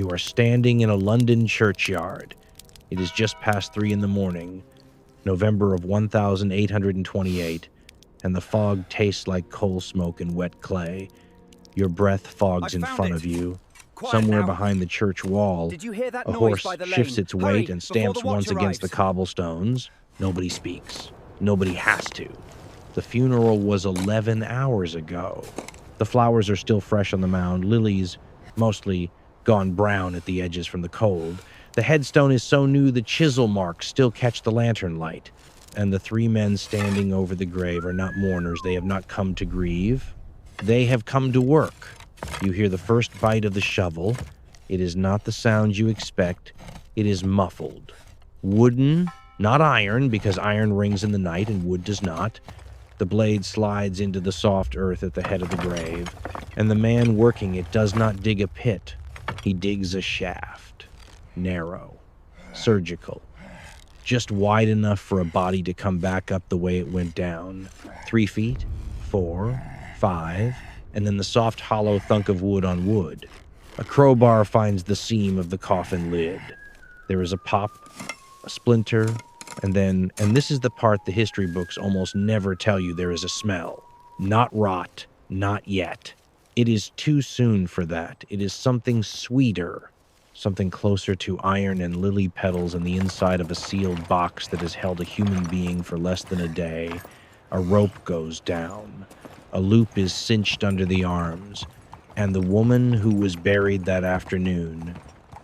You are standing in a London churchyard. It is just past 3 in the morning, November of 1828, and the fog tastes like coal smoke and wet clay. Your breath fogs in front of you. Somewhere behind the church wall, a horse shifts its weight and stamps once against the cobblestones. Nobody speaks. Nobody has to. The funeral was 11 hours ago. The flowers are still fresh on the mound, lilies mostly gone brown at the edges from the cold. The headstone is so new the chisel marks still catch the lantern light. And the 3 men standing over the grave are not mourners. They have not come to grieve. They have come to work. You hear the first bite of the shovel. It is not the sound you expect. It is muffled. Wooden, not iron, because iron rings in the night and wood does not. The blade slides into the soft earth at the head of the grave, and the man working it does not dig a pit. He digs a shaft. Narrow. Surgical. Just wide enough for a body to come back up the way it went down. 3 feet, 4, 5, and then the soft hollow thunk of wood on wood. A crowbar finds the seam of the coffin lid. There is a pop, a splinter, and this is the part the history books almost never tell you, there is a smell. Not rot, not yet. It is too soon for that. It is something sweeter, something closer to iron and lily petals in the inside of a sealed box that has held a human being for less than a day. A rope goes down. A loop is cinched under the arms, and the woman who was buried that afternoon,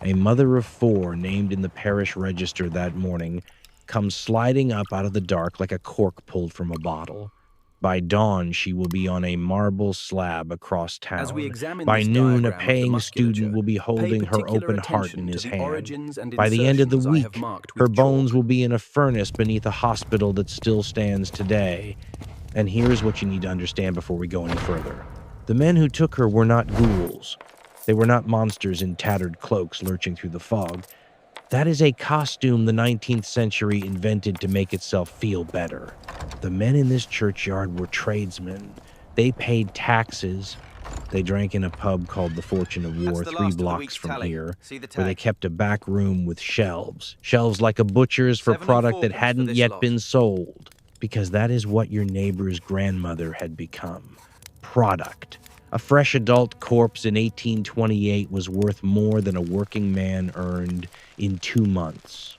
a mother of 4 named in the parish register that morning, comes sliding up out of the dark like a cork pulled from a bottle. By dawn, she will be on a marble slab across town. By noon, a paying student will be holding her open heart in his hand. By the end of the week, her bones will be in a furnace beneath a hospital that still stands today. And here's what you need to understand before we go any further. The men who took her were not ghouls. They were not monsters in tattered cloaks lurching through the fog. That is a costume the 19th century invented to make itself feel better. The men in this churchyard were tradesmen. They paid taxes. They drank in a pub called the Fortune of War 3 blocks from here, where they kept a back room with shelves. Shelves like a butcher's for product that hadn't yet been sold. Because that is what your neighbor's grandmother had become. Product. A fresh adult corpse in 1828 was worth more than a working man earned in 2 months.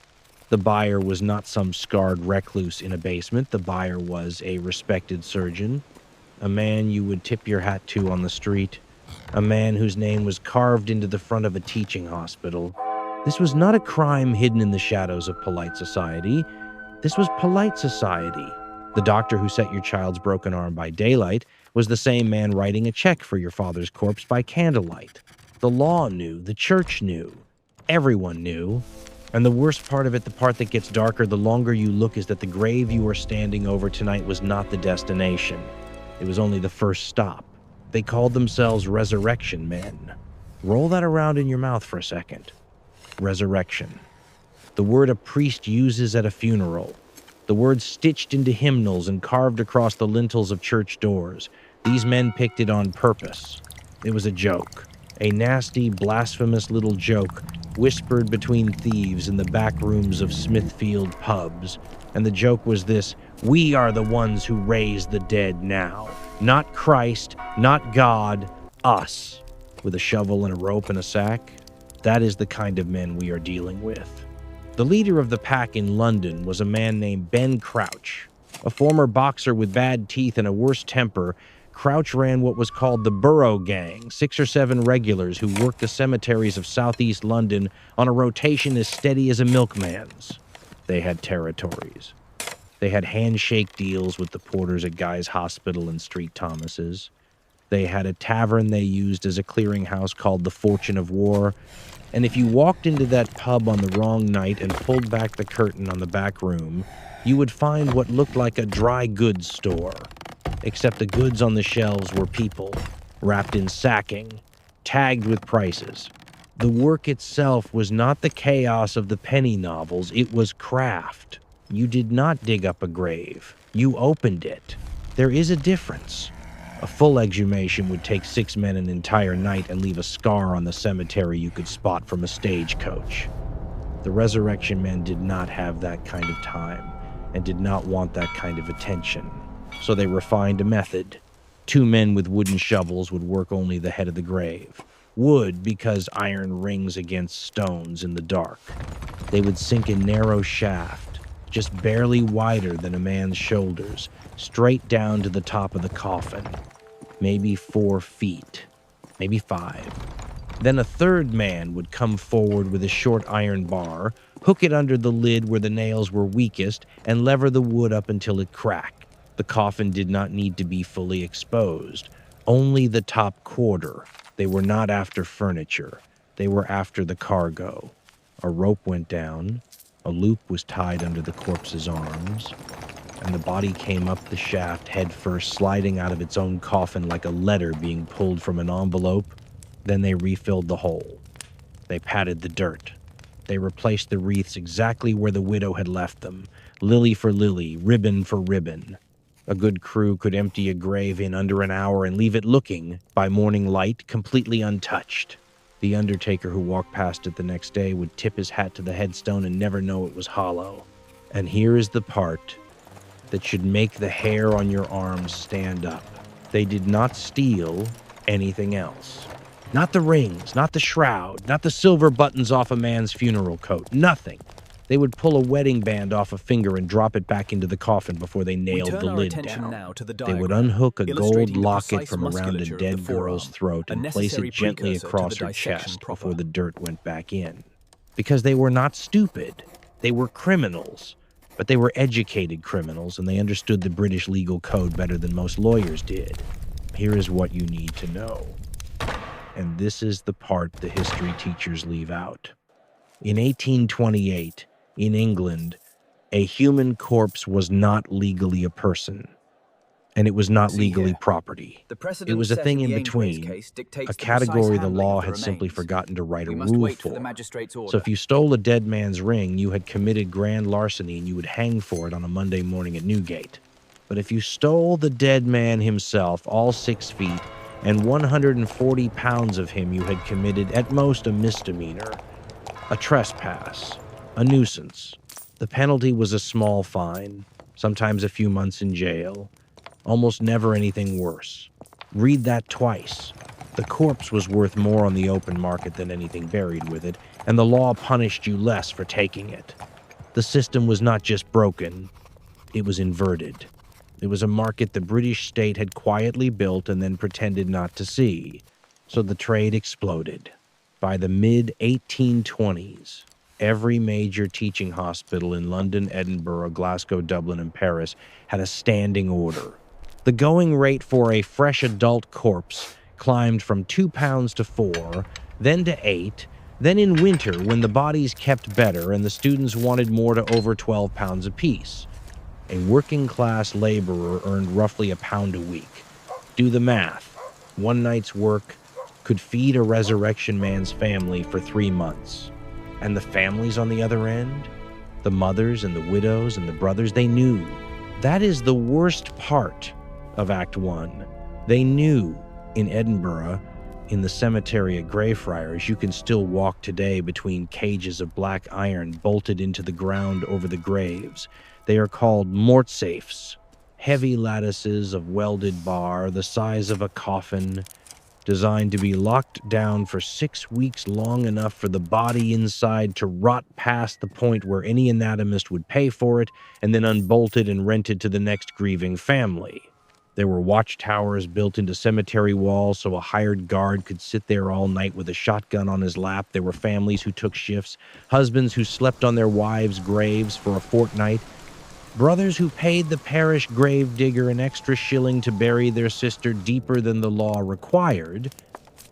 The buyer was not some scarred recluse in a basement. The buyer was a respected surgeon, a man you would tip your hat to on the street, a man whose name was carved into the front of a teaching hospital. This was not a crime hidden in the shadows of polite society. This was polite society. The doctor who set your child's broken arm by daylight was the same man writing a check for your father's corpse by candlelight. The law knew, the church knew, everyone knew. And the worst part of it, the part that gets darker the longer you look, is that the grave you are standing over tonight was not the destination. It was only the first stop. They called themselves resurrection men. Roll that around in your mouth for a second. Resurrection. The word a priest uses at a funeral. The word stitched into hymnals and carved across the lintels of church doors. These men picked it on purpose. It was a joke. A nasty, blasphemous little joke whispered between thieves in the back rooms of Smithfield pubs. And the joke was this: we are the ones who raise the dead now. Not Christ, not God, us. With a shovel and a rope and a sack. That is the kind of men we are dealing with. The leader of the pack in London was a man named Ben Crouch. A former boxer with bad teeth and a worse temper, Crouch ran what was called the Borough Gang, 6 or 7 regulars who worked the cemeteries of southeast London on a rotation as steady as a milkman's. They had territories. They had handshake deals with the porters at Guy's Hospital and St. Thomas's. They had a tavern they used as a clearinghouse called the Fortune of War. And if you walked into that pub on the wrong night and pulled back the curtain on the back room, you would find what looked like a dry goods store. Except the goods on the shelves were people, wrapped in sacking, tagged with prices. The work itself was not the chaos of the penny novels, it was craft. You did not dig up a grave. You opened it. There is a difference. A full exhumation would take 6 men an entire night and leave a scar on the cemetery you could spot from a stagecoach. The resurrection men did not have that kind of time and did not want that kind of attention, so they refined a method. 2 men with wooden shovels would work only the head of the grave. Wood because iron rings against stones in the dark. They would sink a narrow shaft, just barely wider than a man's shoulders, straight down to the top of the coffin. Maybe 4 feet, maybe 5. Then a third man would come forward with a short iron bar, hook it under the lid where the nails were weakest, and lever the wood up until it cracked. The coffin did not need to be fully exposed, only the top quarter. They were not after furniture. They were after the cargo. A rope went down, a loop was tied under the corpse's arms, and the body came up the shaft head first, sliding out of its own coffin like a letter being pulled from an envelope. Then they refilled the hole. They patted the dirt. They replaced the wreaths exactly where the widow had left them, lily for lily, ribbon for ribbon. A good crew could empty a grave in under an hour and leave it looking, by morning light, completely untouched. The undertaker who walked past it the next day would tip his hat to the headstone and never know it was hollow. And here is the part that should make the hair on your arms stand up. They did not steal anything else. Not the rings, not the shroud, not the silver buttons off a man's funeral coat, nothing. They would pull a wedding band off a finger and drop it back into the coffin before they nailed the lid down. They would unhook a gold locket from around a dead girl's throat and place it gently across her chest before the dirt went back in. Because they were not stupid. They were criminals. But they were educated criminals, and they understood the British legal code better than most lawyers did. Here is what you need to know. And this is the part the history teachers leave out. In 1828, in England, a human corpse was not legally a person, and it was not legally property. It was a thing in between, a category the law had simply forgotten to write a rule for. So if you stole a dead man's ring, you had committed grand larceny and you would hang for it on a Monday morning at Newgate. But if you stole the dead man himself, all 6 feet, and 140 pounds of him, you had committed at most a misdemeanor, a trespass, a nuisance. The penalty was a small fine, sometimes a few months in jail, almost never anything worse. Read that twice. The corpse was worth more on the open market than anything buried with it, and the law punished you less for taking it. The system was not just broken, it was inverted. It was a market the British state had quietly built and then pretended not to see. So the trade exploded. By the mid-1820s, every major teaching hospital in London, Edinburgh, Glasgow, Dublin, and Paris had a standing order. The going rate for a fresh adult corpse climbed from 2 pounds to 4, then to 8, then in winter, when the bodies kept better and the students wanted more, to over 12 pounds apiece. A working-class laborer earned roughly £1 a week. Do the math. One night's work could feed a resurrection man's family for 3 months. And the families on the other end? The mothers and the widows and the brothers, they knew. That is the worst part of Act 1. They knew. In Edinburgh, in the cemetery at Greyfriars, you can still walk today between cages of black iron bolted into the ground over the graves. They are called mortsafes, heavy lattices of welded bar the size of a coffin, designed to be locked down for 6 weeks, long enough for the body inside to rot past the point where any anatomist would pay for it, and then unbolted and rented to the next grieving family. There were watchtowers built into cemetery walls so a hired guard could sit there all night with a shotgun on his lap. There were families who took shifts, husbands who slept on their wives' graves for a fortnight, brothers who paid the parish grave digger an extra shilling to bury their sister deeper than the law required,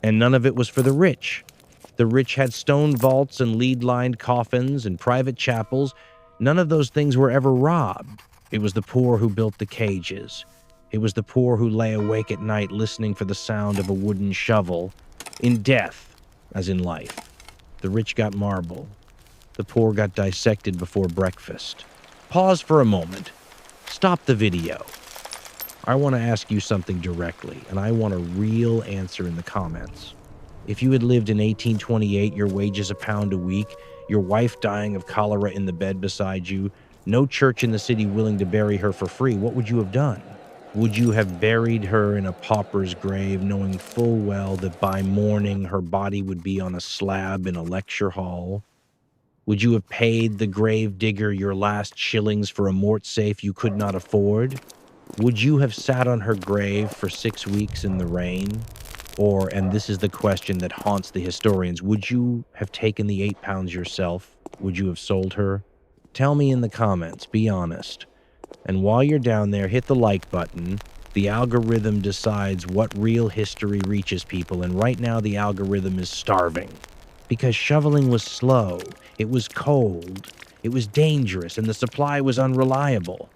and none of it was for the rich. The rich had stone vaults and lead-lined coffins and private chapels. None of those things were ever robbed. It was the poor who built the cages. It was the poor who lay awake at night listening for the sound of a wooden shovel. In death, as in life, the rich got marble. The poor got dissected before breakfast. Pause for a moment. Stop the video. I want to ask you something directly, and I want a real answer in the comments. If you had lived in 1828, your wages £1 a week, your wife dying of cholera in the bed beside you, no church in the city willing to bury her for free, what would you have done? Would you have buried her in a pauper's grave, knowing full well that by morning her body would be on a slab in a lecture hall? Would you have paid the grave digger your last shillings for a mort safe you could not afford? Would you have sat on her grave for 6 weeks in the rain? Or, and this is the question that haunts the historians, would you have taken the £8 yourself? Would you have sold her? Tell me in the comments, be honest. And while you're down there, hit the like button. The algorithm decides what real history reaches people, and right now the algorithm is starving. Because shoveling was slow, it was cold, it was dangerous, and the supply was unreliable.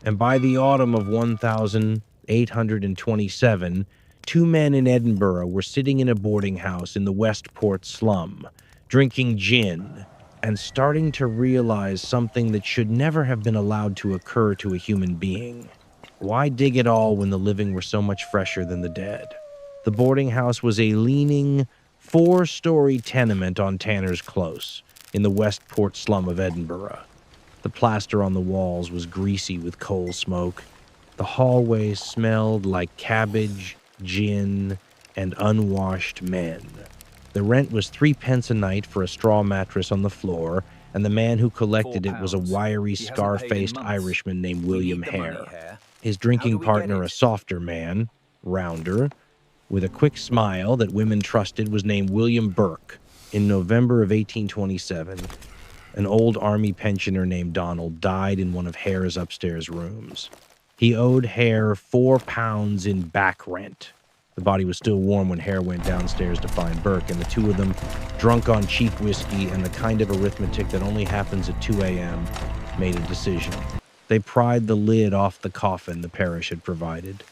And by the autumn of 1827, 2 men in Edinburgh were sitting in a boarding house in the Westport slum, drinking gin, and starting to realize something that should never have been allowed to occur to a human being. Why dig at all when the living were so much fresher than the dead? The boarding house was a leaning, 4-story tenement on Tanner's Close, in the Westport slum of Edinburgh. The plaster on the walls was greasy with coal smoke. The hallway smelled like cabbage, gin, and unwashed men. The rent was 3p a night for a straw mattress on the floor, and the man who collected it was a wiry, scar-faced Irishman named William Hare. His drinking partner, a softer man, rounder, with a quick smile that women trusted, was named William Burke. In November of 1827, an old army pensioner named Donald died in one of Hare's upstairs rooms. He owed Hare £4 in back rent. The body was still warm when Hare went downstairs to find Burke, and the two of them, drunk on cheap whiskey and the kind of arithmetic that only happens at 2 a.m., made a decision. They pried the lid off the coffin the parish had provided.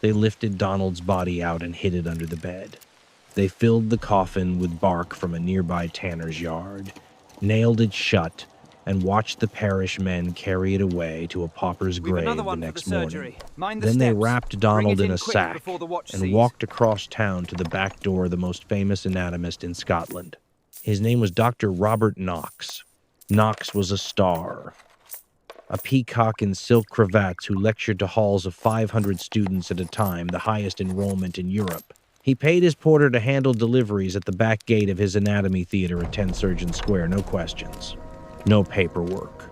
They lifted Donald's body out and hid it under the bed. They filled the coffin with bark from a nearby tanner's yard, nailed it shut, and watched the parish men carry it away to a pauper's grave the next morning. Then they wrapped Donald in a sack and walked across town to the back door of the most famous anatomist in Scotland. His name was Dr. Robert Knox. Knox was a star, a peacock in silk cravats who lectured to halls of 500 students at a time, the highest enrollment in Europe. He paid his porter to handle deliveries at the back gate of his anatomy theater at 10 Surgeon Square, no questions, no paperwork.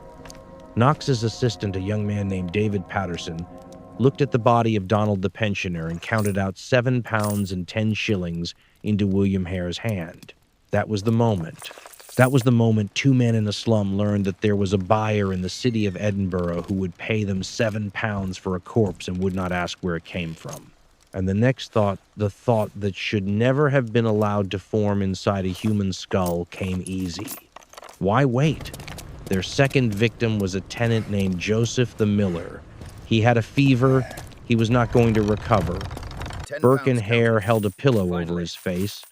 Knox's assistant, a young man named David Patterson, looked at the body of Donald the pensioner and counted out £7 and 10 shillings into William Hare's hand. That was the moment. That was the moment 2 men in a slum learned that there was a buyer in the city of Edinburgh who would pay them £7 for a corpse and would not ask where it came from. And the next thought, the thought that should never have been allowed to form inside a human skull, came easy. Why wait? Their second victim was a tenant named Joseph the Miller. He had a fever. He was not going to recover. Burke and Hare held a pillow over his face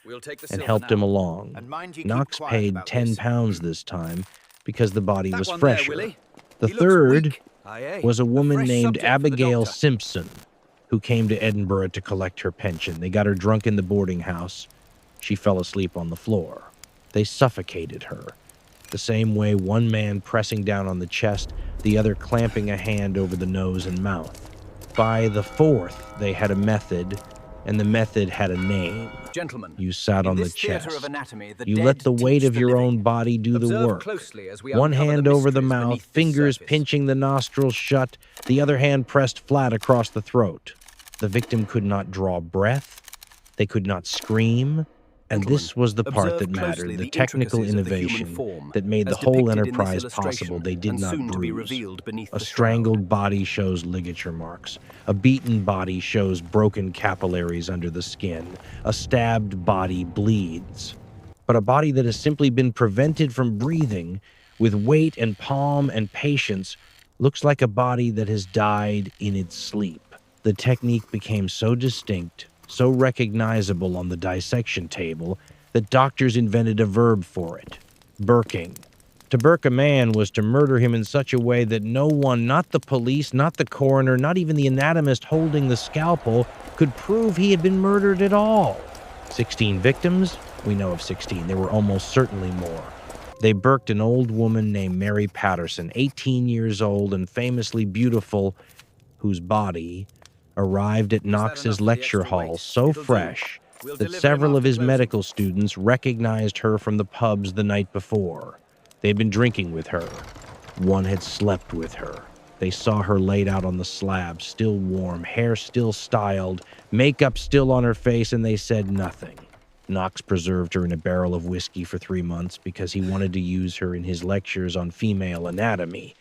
and helped him along. Knox paid £10 this time because the body was fresher. The third was a woman named Abigail Simpson, who came to Edinburgh to collect her pension. They got her drunk in the boarding house. She fell asleep on the floor. They suffocated her, the same way, one man pressing down on the chest, the other clamping a hand over the nose and mouth. By the fourth, they had a method, and the method had a name. Gentlemen, you sat on the chest. You let let the weight of your own body do the work. One hand over the mouth, fingers pinching the nostrils shut, the other hand pressed flat across the throat. The victim could not draw breath. They could not scream. And this was the part that mattered, the technical innovation that made the whole enterprise possible. They did not bruise. A strangled body shows ligature marks. A beaten body shows broken capillaries under the skin. A stabbed body bleeds. But a body that has simply been prevented from breathing with weight and palm and patience looks like a body that has died in its sleep. The technique became so distinct, so recognizable on the dissection table, that doctors invented a verb for it, burking. To Burke a man was to murder him in such a way that no one, not the police, not the coroner, not even the anatomist holding the scalpel, could prove he had been murdered at all. 16 victims? We know of 16. There were almost certainly more. They burked an old woman named Mary Patterson, 18 years old and famously beautiful, whose body arrived at Knox's lecture hall so fresh that several of his medical students recognized her from the pubs the night before. They'd been drinking with her. One had slept with her. They saw her laid out on the slab, still warm, hair still styled, makeup still on her face, and they said nothing. Knox preserved her in a barrel of whiskey for 3 months because he wanted to use her in his lectures on female anatomy.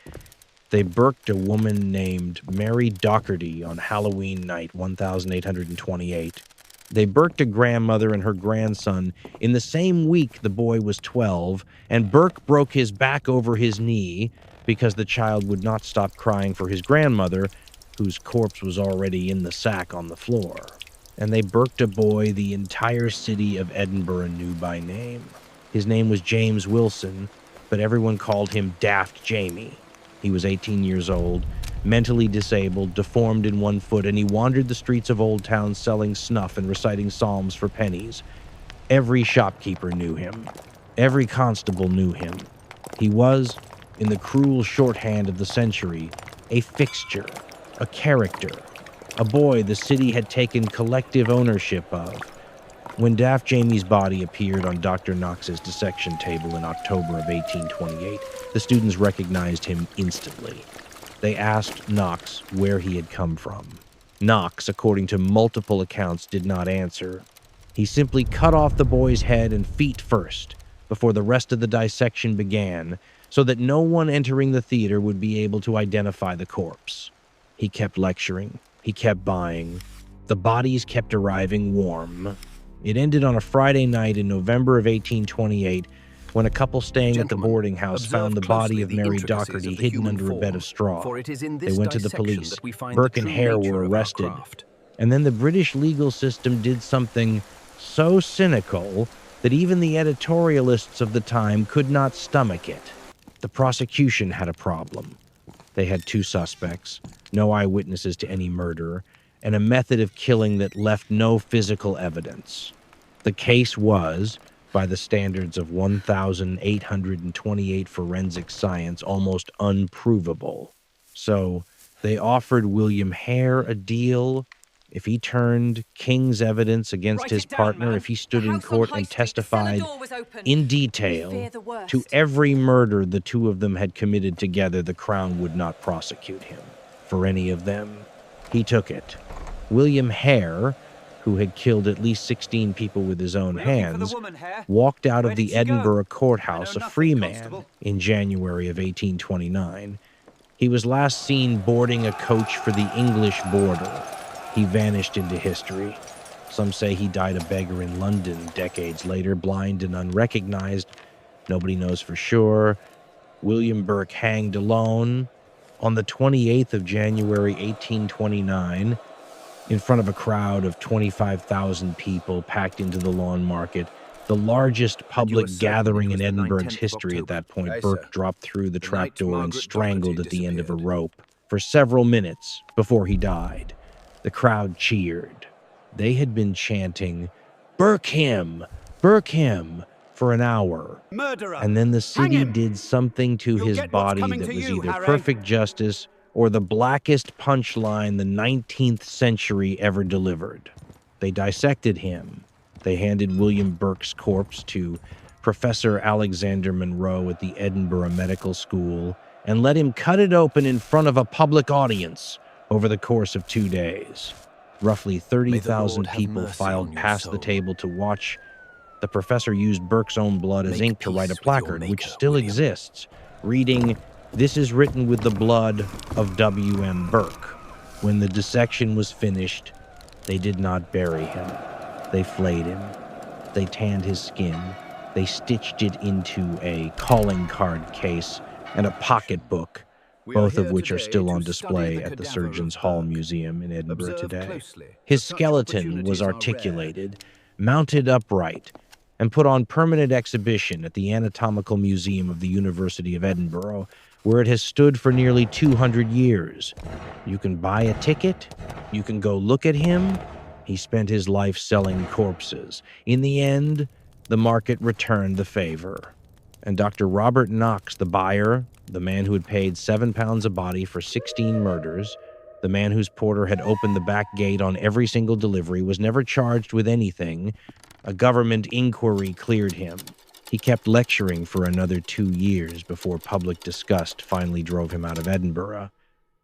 They burked a woman named Mary Docherty on Halloween night, 1828. They burked a grandmother and her grandson in the same week the boy was 12, and Burke broke his back over his knee because the child would not stop crying for his grandmother, whose corpse was already in the sack on the floor. And they burked a boy the entire city of Edinburgh knew by name. His name was James Wilson, but everyone called him Daft Jamie. He was 18 years old, mentally disabled, deformed in one foot, and he wandered the streets of Old Town selling snuff and reciting psalms for pennies. Every shopkeeper knew him. Every constable knew him. He was, in the cruel shorthand of the century, a fixture, a character, a boy the city had taken collective ownership of. When Daft Jamie's body appeared on Dr. Knox's dissection table in October of 1828, the students recognized him instantly. They asked Knox where he had come from. Knox, according to multiple accounts, did not answer. He simply cut off the boy's head and feet first, before the rest of the dissection began, so that no one entering the theater would be able to identify the corpse. He kept lecturing. He kept buying. The bodies kept arriving warm. It ended on a Friday night in November of 1828, when a couple staying at the boarding house found the body of Mary Docherty hidden under a bed of straw. They went to the police. Burke and Hare were arrested. And then the British legal system did something so cynical that even the editorialists of the time could not stomach it. The prosecution had a problem. They had 2 suspects, no eyewitnesses to any murder, and a method of killing that left no physical evidence. The case was, by the standards of 1,828 forensic science, almost unprovable. So they offered William Hare a deal if he turned King's evidence against his partner, if he stood in court and testified in detail to every murder the two of them had committed together, the Crown would not prosecute him for any of them. He took it. William Hare, who had killed at least 16 people with his own hands, walked out of the Edinburgh courthouse a free man in January of 1829. He was last seen boarding a coach for the English border. He vanished into history. Some say he died a beggar in London decades later, blind and unrecognized. Nobody knows for sure. William Burke hanged alone on the 28th of January, 1829, in front of a crowd of 25,000 people packed into the Lawn Market, the largest public gathering in Edinburgh's history at that point. Burke dropped through the trapdoor and strangled at the end of a rope for several minutes before he died. The crowd cheered. They had been chanting, "Burke him! Burke him!" for an hour. Murderer! And then the city did something to his body that was either perfect justice or the blackest punchline the 19th century ever delivered. They dissected him. They handed William Burke's corpse to Professor Alexander Monroe at the Edinburgh Medical School and let him cut it open in front of a public audience over the course of 2 days. Roughly 30,000 people filed past the table to watch. The professor used Burke's own blood as ink to write a placard, which still exists, reading, "This is written with the blood of W.M. Burke." When the dissection was finished, they did not bury him. They flayed him. They tanned his skin. They stitched it into a calling card case and a pocketbook, both of which are still on display at the Surgeons' Hall Museum in Edinburgh today. His skeleton was articulated, mounted upright, and put on permanent exhibition at the Anatomical Museum of the University of Edinburgh, where it has stood for nearly 200 years. You can buy a ticket. You can go look at him. He spent his life selling corpses. In the end, the market returned the favor. And Dr. Robert Knox, the buyer, the man who had paid £7 a body for 16 murders, the man whose porter had opened the back gate on every single delivery, was never charged with anything. A government inquiry cleared him. He kept lecturing for another 2 years before public disgust finally drove him out of Edinburgh.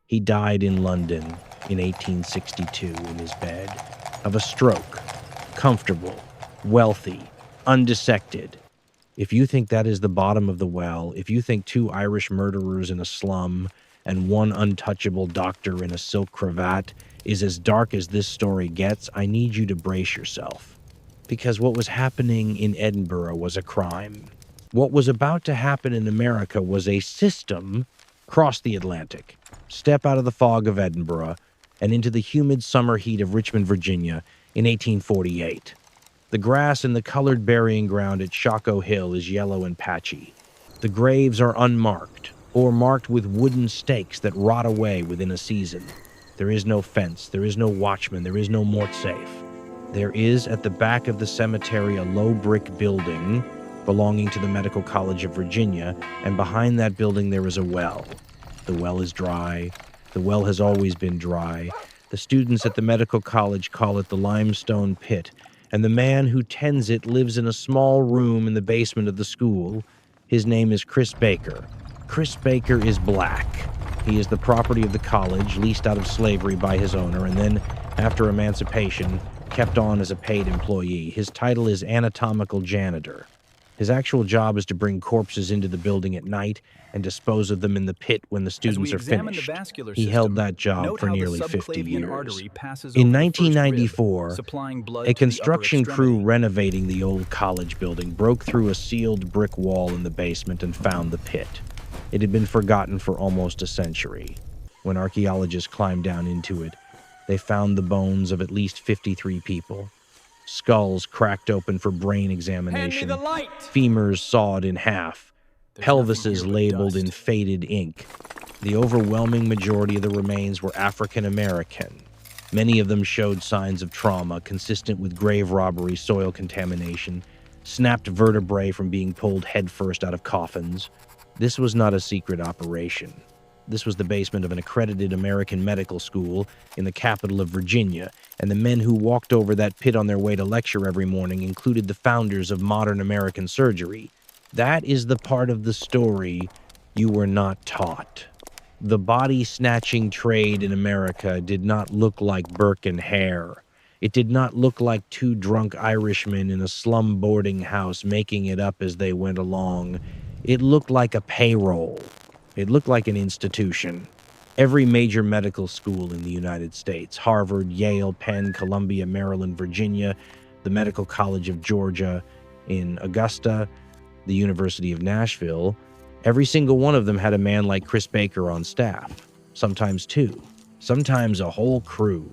He died in London in 1862 in his bed of a stroke, comfortable, wealthy, undissected. If you think that is the bottom of the well, if you think 2 Irish murderers in a slum and 1 untouchable doctor in a silk cravat is as dark as this story gets, I need you to brace yourself. Because what was happening in Edinburgh was a crime. What was about to happen in America was a system cross the Atlantic, step out of the fog of Edinburgh, and into the humid summer heat of Richmond, Virginia in 1848. The grass in the colored burying ground at Shockoe Hill is yellow and patchy. The graves are unmarked, or marked with wooden stakes that rot away within a season. There is no fence, there is no watchman, there is no morte-safe. There is, at the back of the cemetery, a low brick building belonging to the Medical College of Virginia, and behind that building there is a well. The well is dry. The well has always been dry. The students at the medical college call it the limestone pit, and the man who tends it lives in a small room in the basement of the school. His name is Chris Baker. Chris Baker is black. He is the property of the college, leased out of slavery by his owner, and then, after emancipation, kept on as a paid employee. His title is anatomical janitor. His actual job is to bring corpses into the building at night and dispose of them in the pit when the students are finished. He held that job for nearly 50 years. In 1994, a construction crew renovating the old college building broke through a sealed brick wall in the basement and found the pit. It had been forgotten for almost a century. When archaeologists climbed down into it, they found the bones of at least 53 people. Skulls cracked open for brain examination, femurs sawed in half, pelvises labeled in faded ink. The overwhelming majority of the remains were African American. Many of them showed signs of trauma consistent with grave robbery, soil contamination, snapped vertebrae from being pulled headfirst out of coffins. This was not a secret operation. This was the basement of an accredited American medical school in the capital of Virginia, and the men who walked over that pit on their way to lecture every morning included the founders of modern American surgery. That is the part of the story you were not taught. The body-snatching trade in America did not look like Burke and Hare. It did not look like 2 drunk Irishmen in a slum boarding house making it up as they went along. It looked like a payroll. It looked like an institution. Every major medical school in the United States, Harvard, Yale, Penn, Columbia, Maryland, Virginia, the Medical College of Georgia in Augusta, the University of Nashville, every single one of them had a man like Chris Baker on staff, sometimes 2, sometimes a whole crew.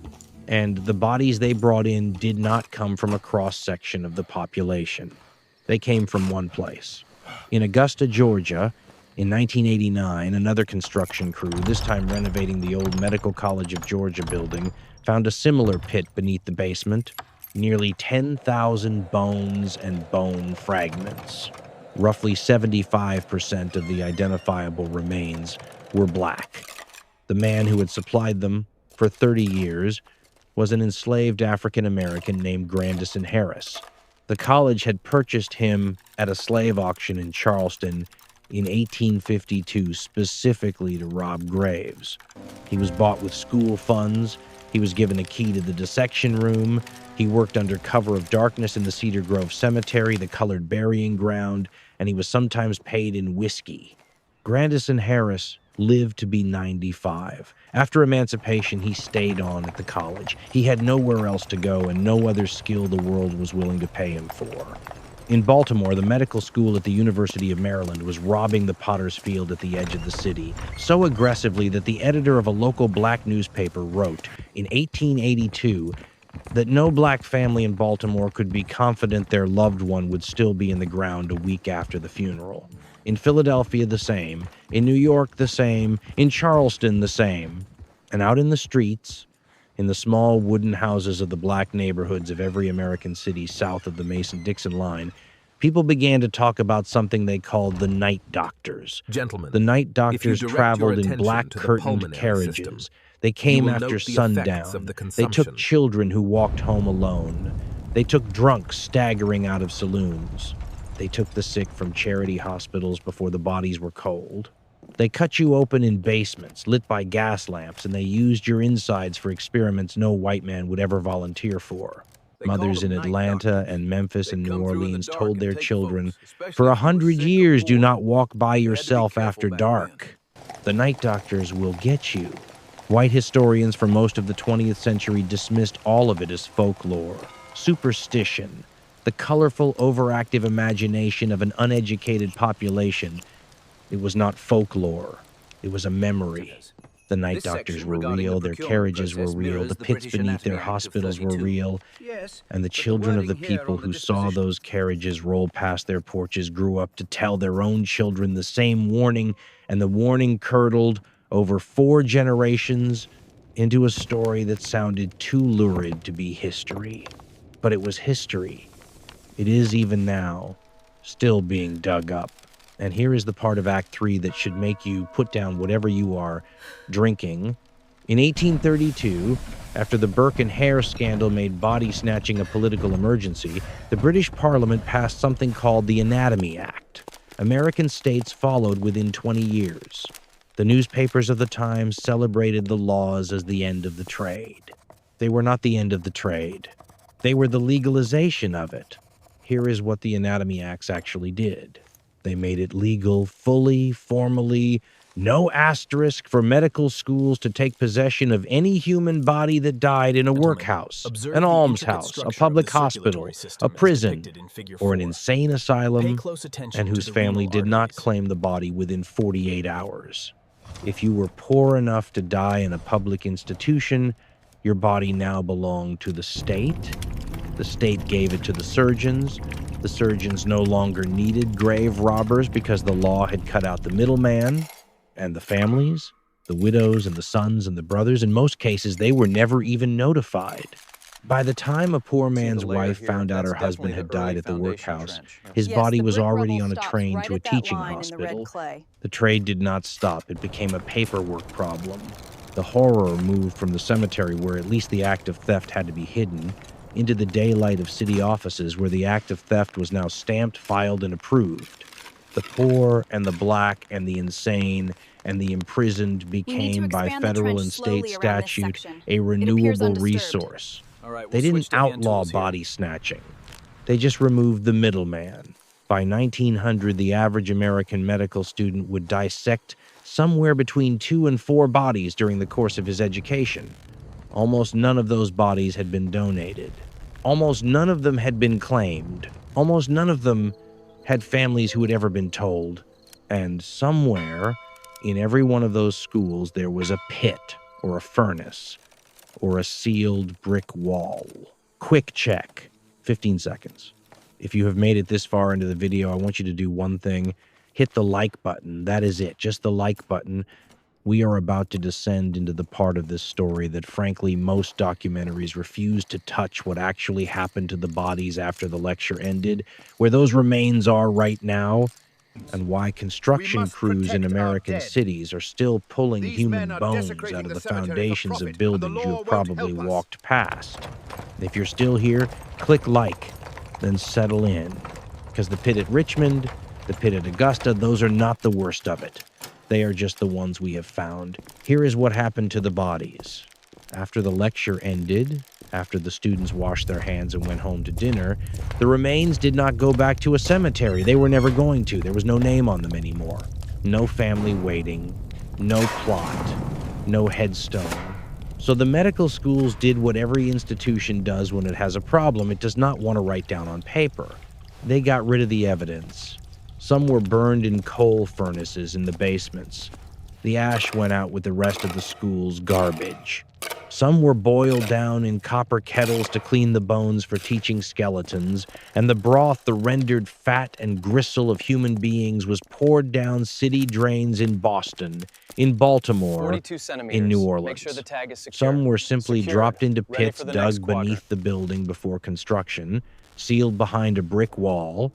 And the bodies they brought in did not come from a cross-section of the population. They came from one place. In Augusta, Georgia, in 1989, another construction crew, this time renovating the old Medical College of Georgia building, found a similar pit beneath the basement. Nearly 10,000 bones and bone fragments. Roughly 75% of the identifiable remains were black. The man who had supplied them for 30 years was an enslaved African American named Grandison Harris. The college had purchased him at a slave auction in Charleston in 1852 specifically to rob graves. He was bought with school funds. He was given a key to the dissection room. He worked under cover of darkness in the Cedar Grove Cemetery, the colored burying ground, and he was sometimes paid in whiskey. Grandison Harris lived to be 95. After emancipation, he stayed on at the college. He had nowhere else to go and no other skill the world was willing to pay him for. In Baltimore, the medical school at the University of Maryland was robbing the Potter's Field at the edge of the city, so aggressively that the editor of a local black newspaper wrote, in 1882, that no black family in Baltimore could be confident their loved one would still be in the ground a week after the funeral. In Philadelphia, the same. In New York, the same. In Charleston, the same. And out in the streets, in the small wooden houses of the black neighborhoods of every American city south of the Mason-Dixon line, people began to talk about something they called the night doctors. Gentlemen, The night doctors if you direct traveled your in attention black to the curtained pulmonary carriages. system, They came will after note the effects sundown. of the They took consumption. children who walked home alone. They took drunks staggering out of saloons. They took the sick from charity hospitals before the bodies were cold. They cut you open in basements lit by gas lamps, and they used your insides for experiments no white man would ever volunteer for. Mothers in Atlanta and Memphis and New Orleans told their children, "For 100 years, do not walk by yourself after dark. The night doctors will get you." White historians for most of the 20th century dismissed all of it as folklore, superstition, the colorful, overactive imagination of an uneducated population. It was not folklore. It was a memory. The night doctors were real, their carriages were real, the pits beneath their hospitals were real, and the children of the people who saw those carriages roll past their porches grew up to tell their own children the same warning, and the warning curdled over 4 generations into a story that sounded too lurid to be history. But it was history. It is even now, still being dug up. And here is the part of Act 3 that should make you put down whatever you are drinking. In 1832, after the Burke and Hare scandal made body snatching a political emergency, the British Parliament passed something called the Anatomy Act. American states followed within 20 years. The newspapers of the time celebrated the laws as the end of the trade. They were not the end of the trade. They were the legalization of it. Here is what the Anatomy Acts actually did. They made it legal, fully, formally, no asterisk for medical schools to take possession of any human body that died in a workhouse, an almshouse, a public hospital, a prison, or an insane asylum, and whose family did not claim the body within 48 hours. If you were poor enough to die in a public institution, your body now belonged to the state. The state gave it to the surgeons. The surgeons no longer needed grave robbers because the law had cut out the middleman. And the families, the widows and the sons and the brothers, in most cases, they were never even notified. By the time a poor man's wife found out her husband had died at the workhouse, his body was already on a train to a teaching hospital. The trade did not stop. It became a paperwork problem. The horror moved from the cemetery, where at least the act of theft had to be hidden, into the daylight of city offices, where the act of theft was now stamped, filed, and approved. The poor and the black and the insane and the imprisoned became, by federal and state statute, a renewable resource. They didn't outlaw body snatching. They just removed the middleman. By 1900, the average American medical student would dissect somewhere between 2 and 4 bodies during the course of his education. Almost none of those bodies had been donated. Almost none of them had been claimed. Almost none of them had families who had ever been told. And somewhere in every one of those schools, there was a pit or a furnace or a sealed brick wall. Quick check, 15 seconds. If you have made it this far into the video, I want you to do one thing. Hit the like button. That is it, just the like button. We are about to descend into the part of this story that, frankly, most documentaries refuse to touch what actually happened to the bodies after the lecture ended, where those remains are right now, and why construction crews in American cities are still pulling human bones out of the foundations of buildings you have probably walked past. If you're still here, click like, then settle in, because the pit at Richmond, the pit at Augusta, those are not the worst of it. They are just the ones we have found. Here is what happened to the bodies. After the lecture ended, after the students washed their hands and went home to dinner, the remains did not go back to a cemetery. They were never going to. There was no name on them anymore. No family waiting. No plot. No headstone. So the medical schools did what every institution does when it has a problem. It does not want to write down on paper. They got rid of the evidence. Some were burned in coal furnaces in the basements. The ash went out with the rest of the school's garbage. Some were boiled down in copper kettles to clean the bones for teaching skeletons, and the broth, the rendered fat and gristle of human beings, was poured down city drains in Boston, in Baltimore, 42 centimeters. in New Orleans. Make sure the tag is secure. Some were simply Secured. dropped into Ready pits for the next dug quadrant. beneath the building before construction, sealed behind a brick wall,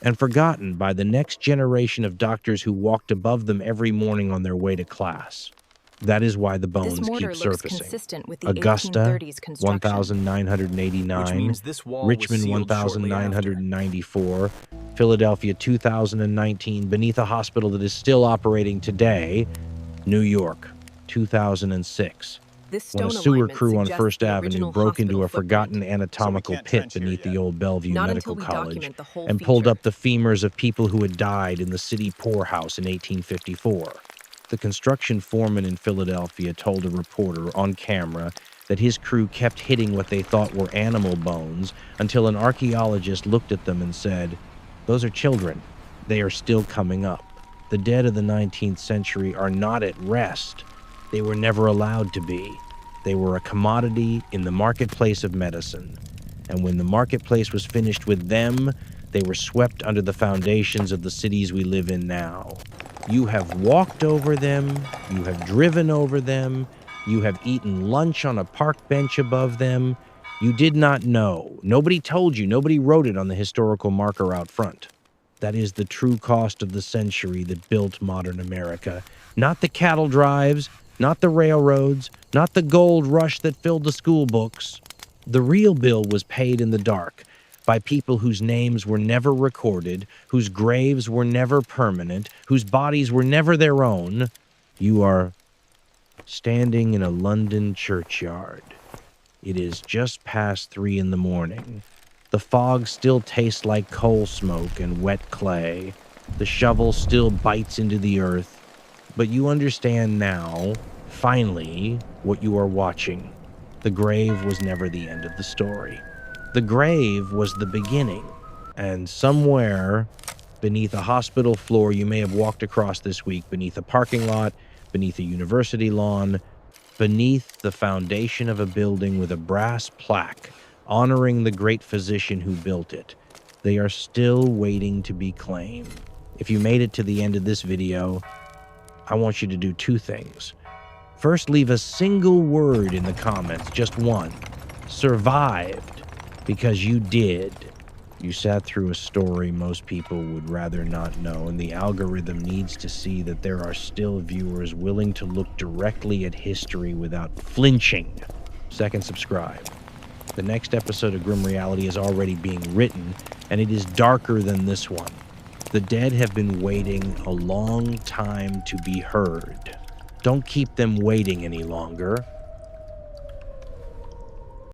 and forgotten by the next generation of doctors who walked above them every morning on their way to class. That is why the bones This mortar keep looks surfacing. consistent with the Augusta, 1830s construction. 1989, Which means this wall was Richmond, sealed shortly after. 1994, Philadelphia, 2019, beneath a hospital that is still operating today, New York, 2006. This When a stone sewer alignment crew on suggests First the Avenue original broke into a hospital forgotten footprint. anatomical can't pit trench here beneath the yet. old Bellevue Not Medical until we College document the whole and pulled feature. up the femurs of people who had died in the city poorhouse in 1854. The construction foreman in Philadelphia told a reporter on camera that his crew kept hitting what they thought were animal bones until an archaeologist looked at them and said, "Those are children. They are still coming up. The dead of the 19th century are not at rest. They were never allowed to be. They were a commodity in the marketplace of medicine. And when the marketplace was finished with them, they were swept under the foundations of the cities we live in now. You have walked over them, you have driven over them, you have eaten lunch on a park bench above them. You did not know. Nobody told you. Nobody wrote it on the historical marker out front. That is the true cost of the century that built modern America. Not the cattle drives, not the railroads, not the gold rush that filled the school books. The real bill was paid in the dark by people whose names were never recorded, whose graves were never permanent, whose bodies were never their own. You are standing in a London churchyard. It is just past 3 in the morning. The fog still tastes like coal smoke and wet clay. The shovel still bites into the earth. But you understand now, finally, what you are watching. The grave was never the end of the story. The grave was the beginning. And somewhere beneath a hospital floor you may have walked across this week, beneath a parking lot, beneath a university lawn, beneath the foundation of a building with a brass plaque honoring the great physician who built it, they are still waiting to be claimed. If you made it to the end of this video, I want you to do 2 things. First, leave a single word in the comments, just one. Survived, because you did. You sat through a story most people would rather not know, and the algorithm needs to see that there are still viewers willing to look directly at history without flinching. Second, subscribe. The next episode of Grim Reality is already being written, and it is darker than this one. The dead have been waiting a long time to be heard. Don't keep them waiting any longer.